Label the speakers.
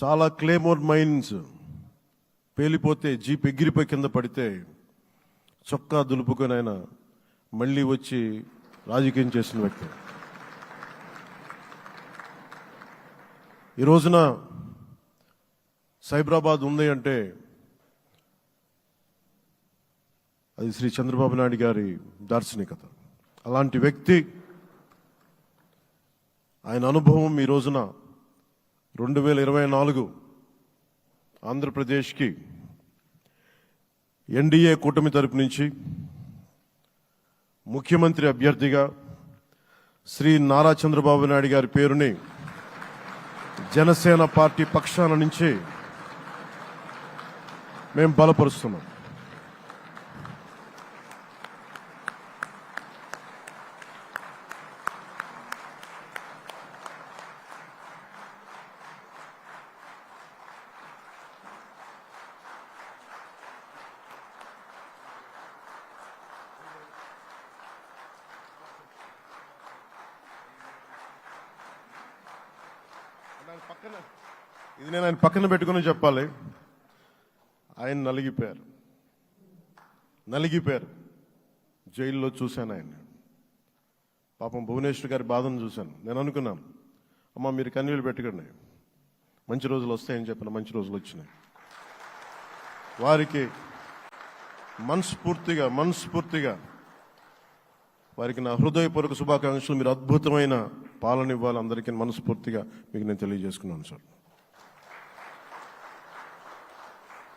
Speaker 1: చాలా claymore mines పేలిపోతే jeep ఎగిరిపోయి కింద పడితే చొక్కా దులుపుకొని ఆయన మళ్ళీ వచ్చి రాజకీయం చేసిన వ్యక్తి. ఈ రోజున సైబరాబాద్ ఉంది అంటే అది శ్రీ చంద్రబాబు నాయుడు గారి దార్శనికత. అలాంటి వ్యక్తి, ఆయన అనుభవం ఈ రోజున 2024 ఆంధ్రప్రదేశ్కి ఎన్డీఏ కూటమి తరపు నుంచి ముఖ్యమంత్రి అభ్యర్థిగా శ్రీ నారా చంద్రబాబు నాయుడు గారి పేరుని జనసేన పార్టీ పక్షాన నుంచి మేము బలపరుస్తున్నాం. ఇది నేను ఆయన పక్కన పెట్టుకుని చెప్పాలి. ఆయన నలిగిపోయారు. జైల్లో చూశాను ఆయన. పాపం భువనేశ్వర్ గారి బాధను చూశాను. నేను అనుకున్నాను, అమ్మ మీరు కన్నీళ్ళు పెట్టకండి, మంచి రోజులు వస్తాయని చెప్పిన మంచి రోజులు వచ్చినాయి. వారికి మనస్ఫూర్తిగా వారికి నా హృదయపూర్వక శుభాకాంక్షలు. మీరు అద్భుతమైన పాలన ఇవ్వాలి అందరికీ మనస్ఫూర్తిగా మీకు నేను తెలియజేసుకున్నాను సార్.